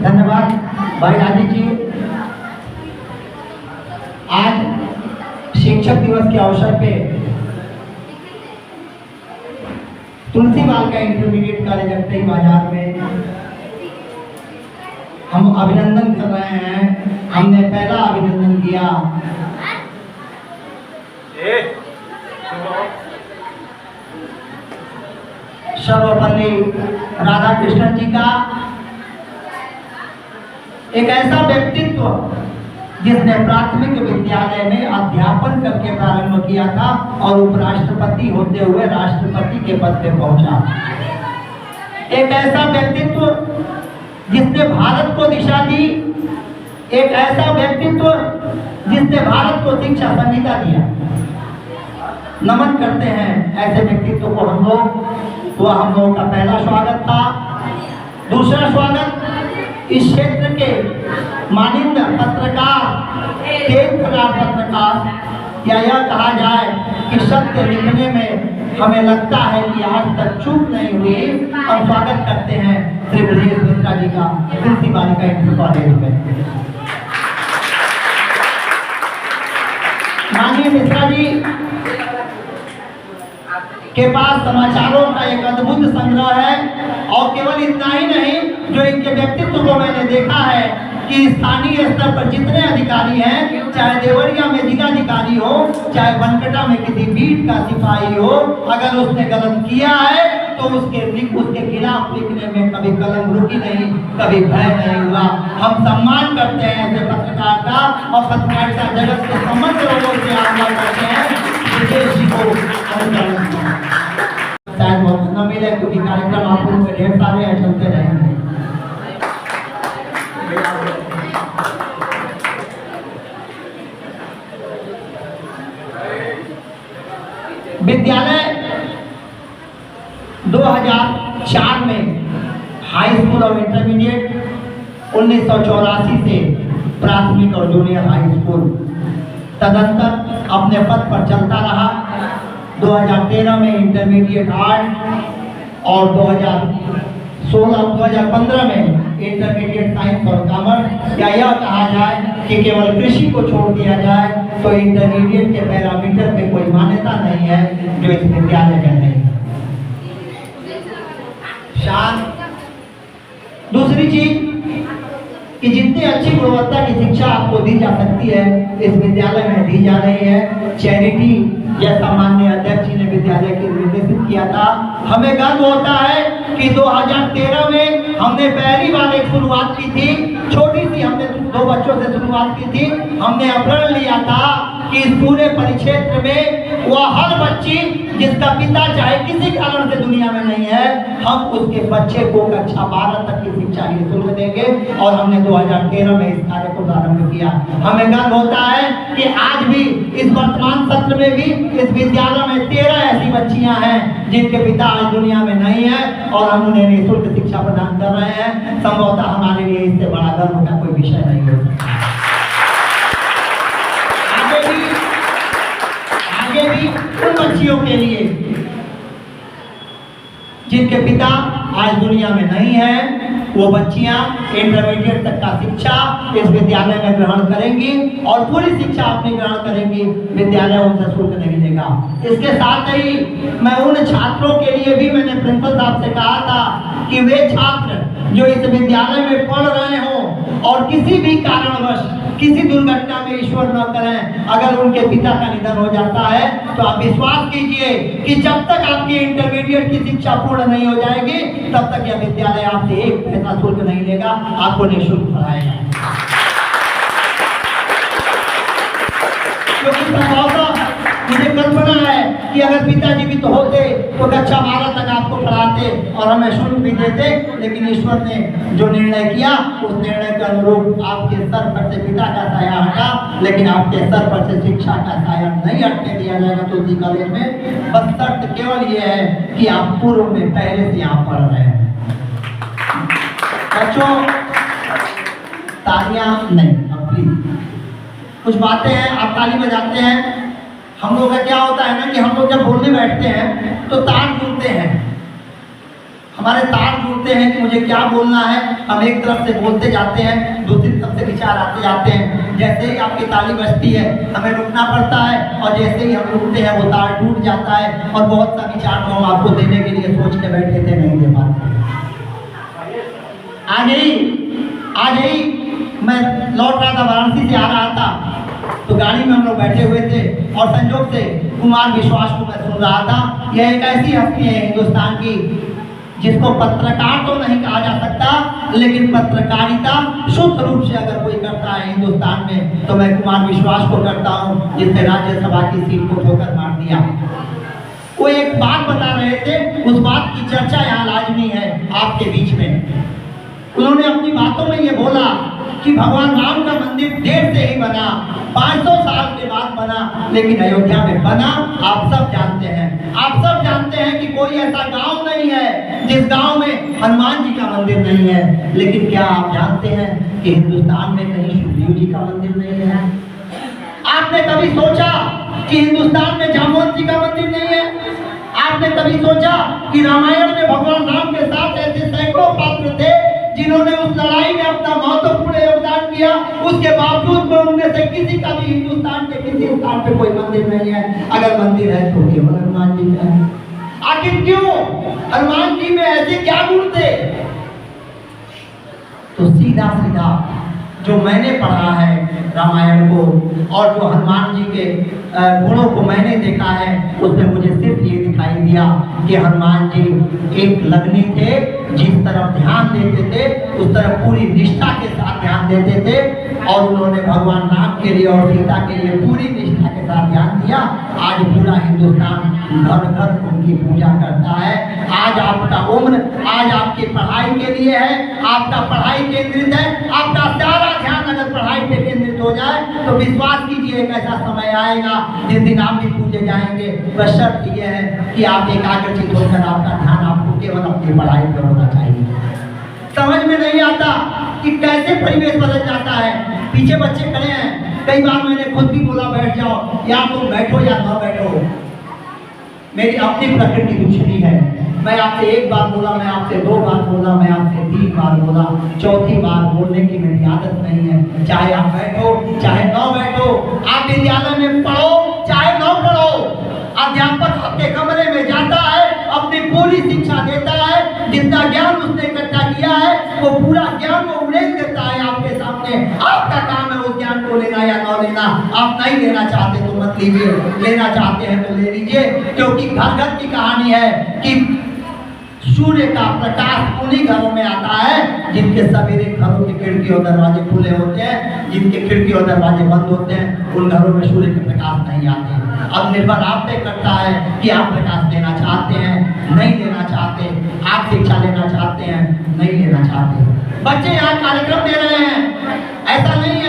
धन्यवाद भाई राजीव जी। आज शिक्षक दिवस के अवसर पे तुलसी बाल का इंटरमीडिएट कॉलेज अट्टई बाजार में हम अभिनंदन कर रहे हैं। हमने पहला अभिनंदन किया सर्वपल्ली राधा कृष्णन जी का, एक ऐसा व्यक्तित्व जिसने प्राथमिक विद्यालय में अध्यापन करके प्रारंभ किया था और उपराष्ट्रपति होते हुए राष्ट्रपति के पद पे पहुंचा। एक ऐसा व्यक्तित्व जिसने भारत को दिशा दी, एक ऐसा व्यक्तित्व जिसने भारत को शिक्षा संहिता दिया। नमन करते हैं ऐसे व्यक्तित्व को हम लोग। वह हम लोगों का पहला स्वागत था। दूसरा स्वागत इस क्षेत्र के मानिंद पत्रकार, तेज खराब पत्रकार, या यह कहा जाए कि सत्य लिखने में हमें लगता है कि आज तक चूक नहीं हुई। हम स्वागत करते हैं श्री ब्रजेश मिश्रा जी का तुलसी बालिका इंटर कॉलेज में। माननीय मिश्रा जी के पास समाचारों का एक अद्भुत संग्रह है और केवल इतना ही नहीं, जो इनके व्यक्तित्व को मैंने देखा है कि स्थानीय स्तर पर जितने अधिकारी हैं, चाहे देवरिया में जिलाधिकारी हो, चाहे बनकटा में किसी बीट का सिपाही हो, अगर उसने गलत किया है तो उसके खिलाफ लिखने में कभी कलम रुकी नहीं, कभी भय नहीं हुआ। हम सम्मान करते हैं ऐसे पत्रकार का और पत्रकारिता जगत के समस्त लोगों से आग्रह करते हैं विशेष जी को शायद बहुत न मिले, क्योंकि कार्यक्रम आप लोगों के ढेर सारे हैं, चलते रहेंगे। विद्यालय 2004 में हाई स्कूल और इंटरमीडिएट, 1984 से प्राथमिक और जूनियर हाई स्कूल, तदंतर अपने पद पर चलता रहा। 2013 में इंटरमीडिएट आर्ट और 2015 में इंटरमीडिएट साइंस और कॉमर्स, या यह कहा जाए कि केवल कृषि को छोड़ दिया जाए तो इंटरमीडिएट के पैरामीटर में कोई मान्यता नहीं है जो इस विद्यालय में नहीं। दूसरी चीज कि जितनी अच्छी गुणवत्ता की शिक्षा आपको दी जा सकती है इस विद्यालय में दी जा रही है। चैरिटी जैसा माननीय अध्यक्ष जी ने विद्यालय के निर्देशित किया था। हमें गर्व होता है कि 2013 में हमने पहली बार एक शुरुआत की थी, छोटी सी, हमने 2 बच्चों से शुरुआत की थी। हमने प्रण लिया था कि इस पूरे परिक्षेत्र में वह हर बच्ची जिसका पिता चाहे किसी कारण से दुनिया में नहीं है, हम उसके बच्चे को कक्षा 12 तक की शिक्षा निःशुल्क देंगे और हमने 2013 में इस कार्य को प्रारंभ किया। हमें गर्व होता है कि आज भी इस वर्तमान सत्र में भी इस विद्यालय में 13 ऐसी बच्चियां हैं जिनके पिता आज दुनिया में नहीं है और हम उन्हें निःशुल्क शिक्षा प्रदान कर रहे हैं। संभवतः हमारे लिए इससे बड़ा गर्व का कोई विषय नहीं हो सकता। आगे भी उन बच्चियों के लिए जिनके पिता आज दुनिया में नहीं है, वो बच्चियां इंटरमीडिएट तक का शिक्षा इस विद्यालय में ग्रहण करेंगी और पूरी शिक्षा अपनी ग्रहण करेंगी। विद्यालय उनसे शुल्क नहीं लेगा। इसके साथ ही मैं उन छात्रों के लिए भी, मैंने प्रिंसिपल साहब से कहा था कि वे छात्र जो इस विद्यालय में पढ़ रहे हों और किसी भी कारणवश किसी दुर्घटना में ईश्वर न करें अगर उनके पिता का निधन हो जाता है, तो आप विश्वास कीजिए कि जब तक आपकी इंटरमीडिएट की शिक्षा पूर्ण नहीं हो जाएगी तब तक यह विद्यालय आपसे 1 पैसा शुल्क नहीं लेगा, आपको निःशुल्क पढ़ाएगा। क्योंकि संभवतः मुझे कल्पना है कि अगर पिताजी भी तो होते तो कक्षा 12 तक आपको पढ़ाते और हमें शुल्क भी देते, लेकिन ईश्वर ने जो निर्णय किया उस निर्णय के अनुरूप आपके सर पर से पिता का साया हटा, लेकिन आपके सर पर से शिक्षा का साया नहीं हटने दिया जाएगा तुलसी कॉलेज में। बस शर्त केवल ये है कि आप पूर्व में पहले से यहाँ पढ़ रहे हैं। बच्चों तालियां नहीं, अब प्लीज कुछ बातें हैं, आप ताली बजाते हैं। हम लोग का क्या होता है ना कि हम लोग जब बोलने बैठते हैं तो ताल सुनते हैं। हमारे तार जुड़ते हैं कि मुझे क्या बोलना है, हम एक तरफ से बोलते जाते हैं, दूसरी तरफ से विचार आते जाते हैं। जैसे ही आपकी ताली बजती है हमें रुकना पड़ता है, और जैसे ही हम रुकते हैं वो तार टूट जाता है, और बहुत सा विचार तो हम आपको देने के लिए सोच के बैठे थे, नहीं दे पाते। आज ही मैं लौट रहा था, वाराणसी से आ रहा था, तो गाड़ी में हम लोग बैठे हुए थे और संयोग से कुमार विश्वास को मैं सुन रहा था। यह एक ऐसी हस्ती है हिंदुस्तान की जिसको पत्रकार तो नहीं कहा जा सकता, लेकिन पत्रकारिता शुद्ध रूप से अगर कोई करता है हिंदुस्तान में तो मैं कुमार विश्वास को करता हूँ, जिसने राज्यसभा की सीट को ठोकर मार दिया। वो एक बात बता रहे थे, उस बात की चर्चा यहाँ लाजमी है आपके बीच में। उन्होंने अपनी बातों में ये बोला कि भगवान राम का मंदिर देर से ही बना, 500 साल के बाद बना, लेकिन अयोध्या में बना। आप सब जानते हैं, आप सब जानते हैं कि कोई ऐसा गांव नहीं है जिस गांव में हनुमान जी का मंदिर नहीं है। लेकिन क्या आप जानते हैं कि हिंदुस्तान में कहीं सुखदेव जी का मंदिर नहीं है? आपने कभी सोचा कि हिंदुस्तान में जामवंत जी का मंदिर नहीं है? आपने कभी सोचा कि रामायण में भगवान राम के साथ ऐसे सैकड़ों पात्र थे जिन्होंने उस लड़ाई में अपना महत्वपूर्ण योगदान किया, उसके बावजूद में उनमें से किसी का भी हिंदुस्तान के किसी स्थान पे कोई मंदिर नहीं है? अगर मंदिर है तो केवल हनुमान जी का है। आखिर क्यों? हनुमान जी में ऐसे क्या गुण थे? तो सीधा सीधा जो मैंने पढ़ा है रामायण को, और जो हनुमान जी के गुणों को मैंने देखा है, उसमें मुझे सिर्फ ये दिखाई दिया कि हनुमान जी एक लगनी थे, जिस तरफ ध्यान देते थे उस तरफ पूरी निष्ठा के साथ ध्यान देते थे, और उन्होंने भगवान राम के लिए और सीता के लिए पूरी निष्ठा के साथ ध्यान दिया। आज पूरा हिंदुस्तान घर घर उनकी पूजा करता है। आज आपका उम्र, आज आपकी पढ़ाई के लिए है, आपका पढ़ाई केंद्रित है, आपका सारा ध्यान अगर पढ़ाई पे केंद्रित हो जाए तो विश्वास कीजिए एक ऐसा समय आएगा जिस दिन आप भी पूजे जाएंगे। बस शर्त यह है कि आप एकाग्रचित होकर आपका ध्यान आपको केवल अपनी पढ़ाई पर होना चाहिए। समझ में नहीं आता कि कैसे परिवेश बदल जाता है। पीछे बच्चे खड़े हैं, कई बार मैंने खुद भी बोला बैठ जाओ, या तुम बैठो या ना बैठो। मेरी अपनी प्रकृति दूसरी है। मैं आपसे एक बार बोला, मैं आपसे 2 बार बोला, मैं आपसे 3 बार बोला, चौथी बार बोलने की मेरी आदत नहीं है। चाहे आप बैठो चाहे न बैठो, आप विद्यालय में पढ़ो चाहे न पढ़ो, अध्यापक आपके कमरे में जाता है, अपनी पूरी शिक्षा देता है, जितना ज्ञान उसने इकट्ठा किया है वो पूरा ज्ञान वो उड़ेल देता है आपके सामने। आपका काम है उस ज्ञान को लेना या न लेना। आप नहीं लेना चाहते तो मत लीजिए, लेना चाहते हैं तो ले लीजिए, क्योंकि घर घर की कहानी है कि सूर्य का प्रकाश उन्हीं घरों में आता है जिनके सवेरे घरों की खिड़की और दरवाजे खुले होते हैं, जिनके खिड़की और दरवाजे बंद होते हैं उन घरों में सूर्य के प्रकाश नहीं आते। अब निर्भर आप पे करता है कि आप प्रकाश लेना चाहते हैं, नहीं लेना चाहते, आप शिक्षा लेना चाहते हैं, नहीं लेना चाहते। बच्चे यहाँ कार्यक्रम दे रहे हैं, ऐसा नहीं